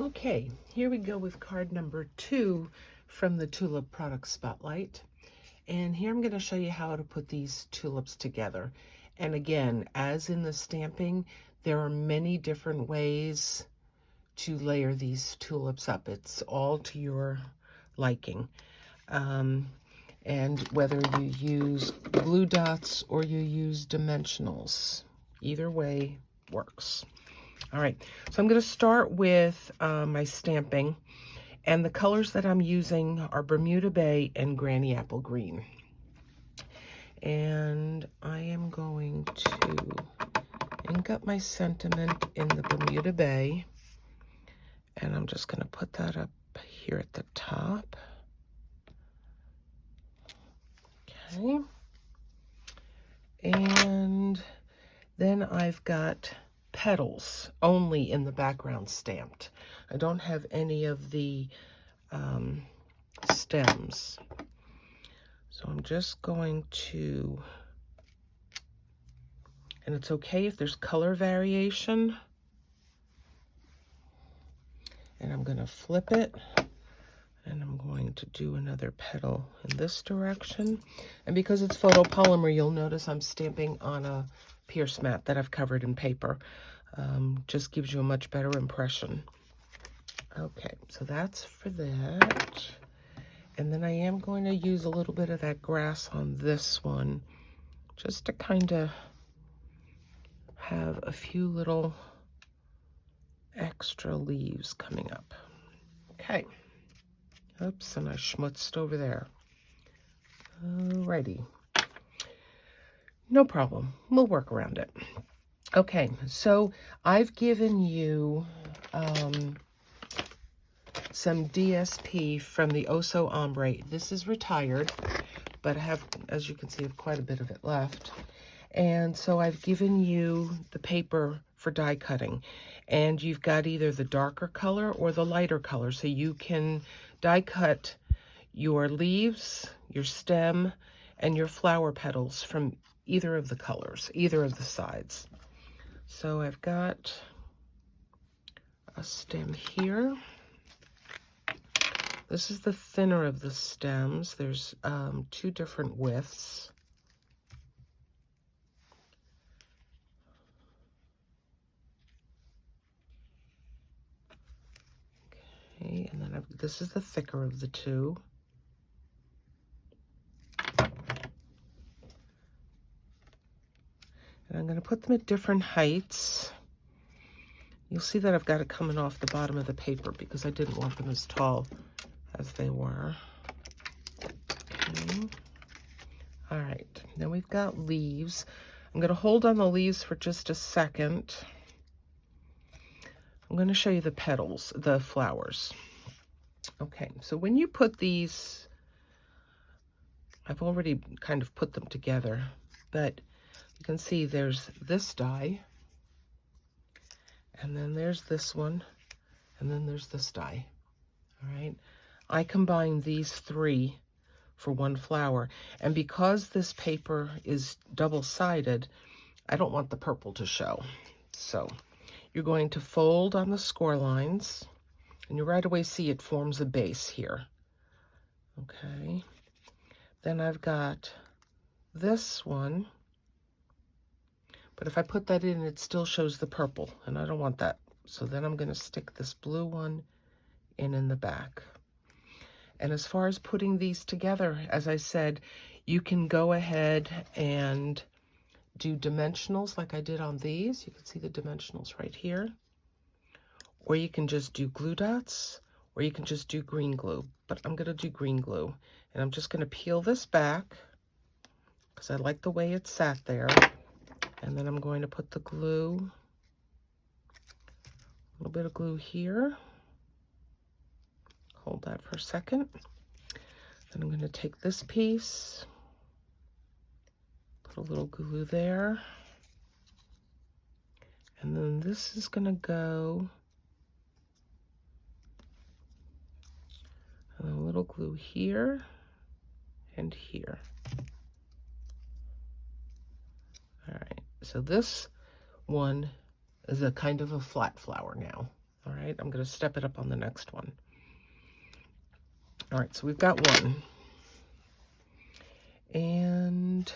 Okay, here we go with card number 2 from the Tulip Product Spotlight. And here I'm going to show you how to put these tulips together. And again, as in the stamping, there are many different ways to layer these tulips up. It's all to your liking. And whether you use glue dots or you use dimensionals, either way works. All right, so I'm going to start with my stamping, and the colors that I'm using are Bermuda Bay and Granny Apple Green. And I am going to ink up my sentiment in the Bermuda Bay, and I'm just going to put that up here at the top. Okay. And then I've got petals only in the background stamped. I don't have any of the stems. So I'm just going to, and it's okay if there's color variation. And I'm going to flip it, and I'm going to do another petal in this direction. And because it's photopolymer, you'll notice I'm stamping on a pierce mat that I've covered in paper. Just gives you a much better impression. Okay, so that's for that. And then I am going to use a little bit of that grass on this one, just to kind of have a few little extra leaves coming up. Okay. Oops, and I schmutzed over there. Alrighty. No problem. We'll work around it. Okay, so I've given you some DSP from the Oso Ombre. This is retired, but I have, as you can see, I have quite a bit of it left. And so I've given you the paper for die cutting. And you've got either the darker color or the lighter color. So you can die cut your leaves, your stem, and your flower petals from either of the colors, either of the sides. So I've got a stem here. This is the thinner of the stems. There's 2 different widths. Okay, and then this is the thicker of the 2. And I'm going to put them at different heights. You'll see that I've got it coming off the bottom of the paper because I didn't want them as tall as they were. Okay. All right, now we've got leaves. I'm going to hold on the leaves for just a second. I'm going to show you the petals, the flowers. Okay, so when you put these, I've already kind of put them together, but you can see there's this die, and then there's this one, and then there's this die. All right, I combine these 3 for one flower, and because this paper is double-sided, I don't want the purple to show. So you're going to fold on the score lines, and you right away see it forms a base here. Okay, then I've got this one, but if I put that in, it still shows the purple, and I don't want that. So then I'm going to stick this blue one in the back. And as far as putting these together, as I said, you can go ahead and do dimensionals like I did on these. You can see the dimensionals right here. Or you can just do glue dots, or you can just do green glue. But I'm going to do green glue. And I'm just going to peel this back because I like the way it sat there. And then I'm going to put the glue, a little bit of glue here. Hold that for a second. Then I'm going to take this piece, put a little glue there. And then this is going to go, and a little glue here and here. All right, so this one is a kind of a flat flower now. All right. right, I'm going to step it up on the next one. All right, so we've got one. And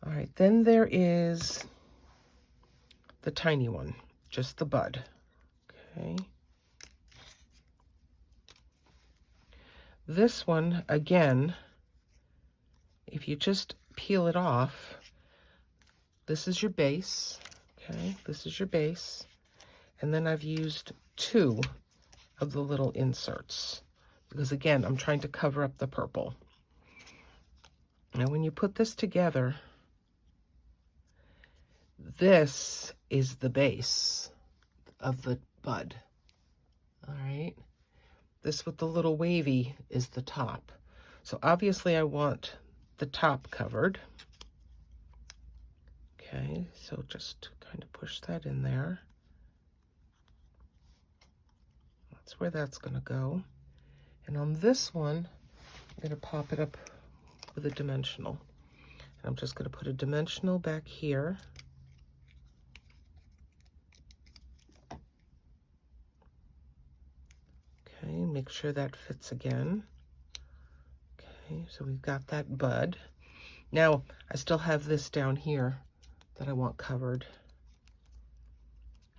all right, then there is the tiny one, just the bud. Okay. This one, again, if you just peel it off, this is your base, okay? This is your base. And then I've used 2 of the little inserts because, again, I'm trying to cover up the purple. Now, when you put this together, this is the base of the bud, all right? This with the little wavy is the top. So obviously I want the top covered. Okay, so just kind of push that in there. That's where that's going to go. And on this one, I'm going to pop it up with a dimensional. And I'm just going to put a dimensional back here. Okay, make sure that fits again. Okay, so we've got that bud. Now, I still have this down here that I want covered.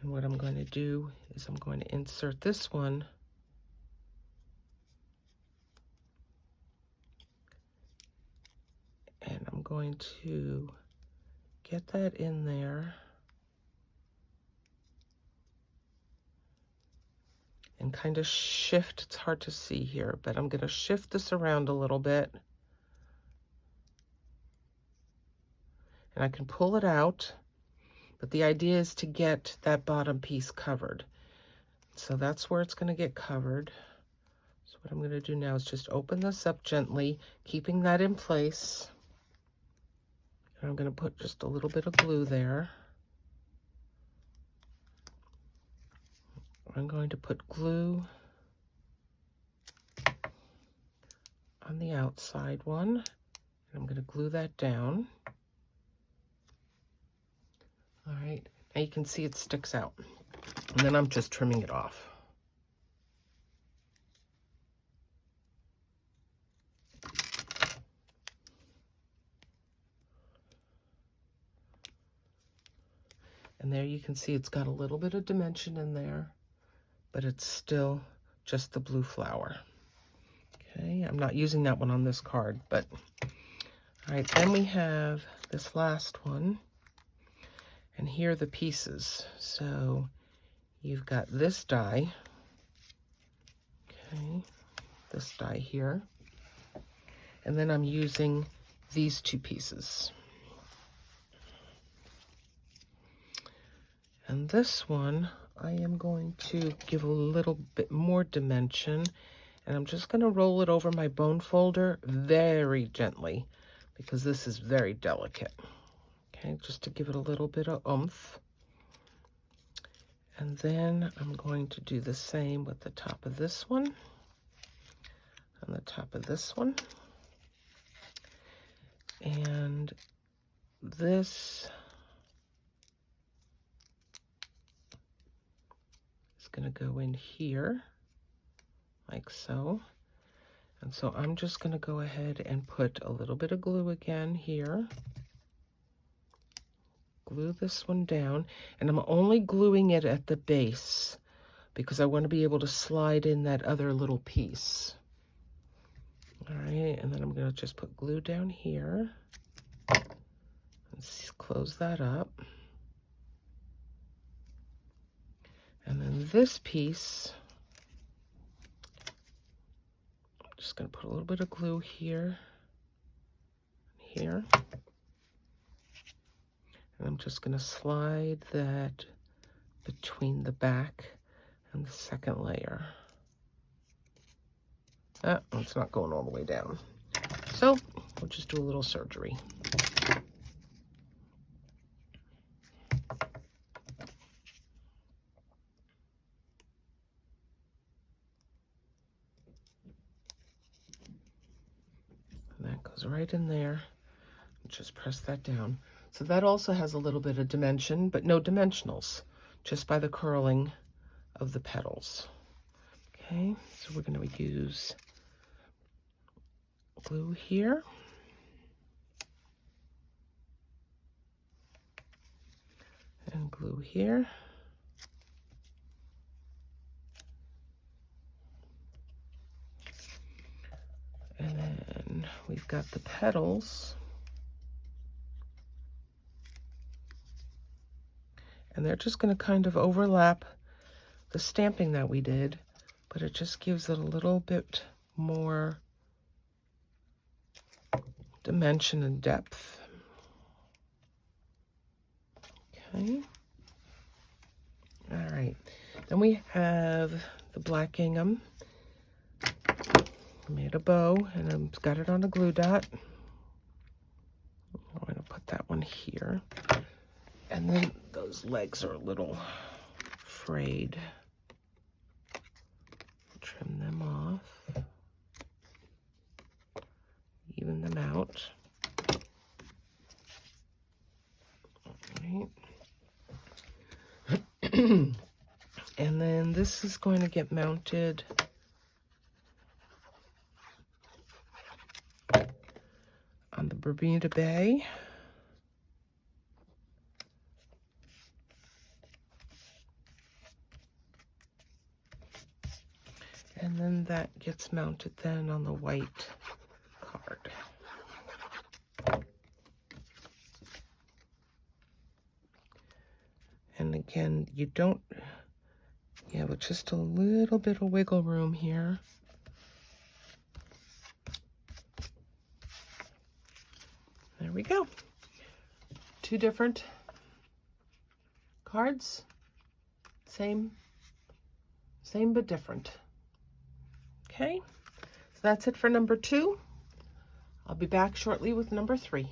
And what I'm going to do is I'm going to insert this one and I'm going to get that in there and kind of shift. It's hard to see here, but I'm going to shift this around a little bit. And I can pull it out, but the idea is to get that bottom piece covered. So that's where it's going to get covered. So what I'm going to do now is just open this up gently, keeping that in place. And I'm going to put just a little bit of glue there. I'm going to put glue on the outside one. And I'm going to glue that down. All right, now you can see it sticks out. And then I'm just trimming it off. And there you can see it's got a little bit of dimension in there, but it's still just the blue flower. Okay, I'm not using that one on this card, but all right, then we have this last one. And here are the pieces. So you've got this die, okay, this die here, and then I'm using these 2 pieces. And this one, I am going to give a little bit more dimension, and I'm just going to roll it over my bone folder very gently because this is very delicate. Okay, just to give it a little bit of oomph. And then I'm going to do the same with the top of this one and the top of this one. And this is going to go in here like so. And so I'm just going to go ahead and put a little bit of glue again here. Glue this one down, and I'm only gluing it at the base because I want to be able to slide in that other little piece. All right, and then I'm going to just put glue down here. Let's close that up. And then this piece, I'm just going to put a little bit of glue here, here. And I'm just going to slide that between the back and the second layer. It's not going all the way down. So we'll just do a little surgery. And that goes right in there. Just press that down. So that also has a little bit of dimension, but no dimensionals. just by the curling of the petals. Okay, so we're going to use glue here. And glue here. And then we've got the petals. And they're just going to kind of overlap the stamping that we did, but it just gives it a little bit more dimension and depth. Okay. All right. Then we have the black gingham. I made a bow and I've got it on a glue dot. I'm going to put that one here. And then those legs are a little frayed. Trim them off. Even them out. All right. And then this is going to get mounted on the Bermuda Bay. And then that gets mounted then on the white card. And again, you don't, with just a little bit of wiggle room here. There we go. Two different cards. Same but different. Okay, so that's it for number 2. I'll be back shortly with number 3.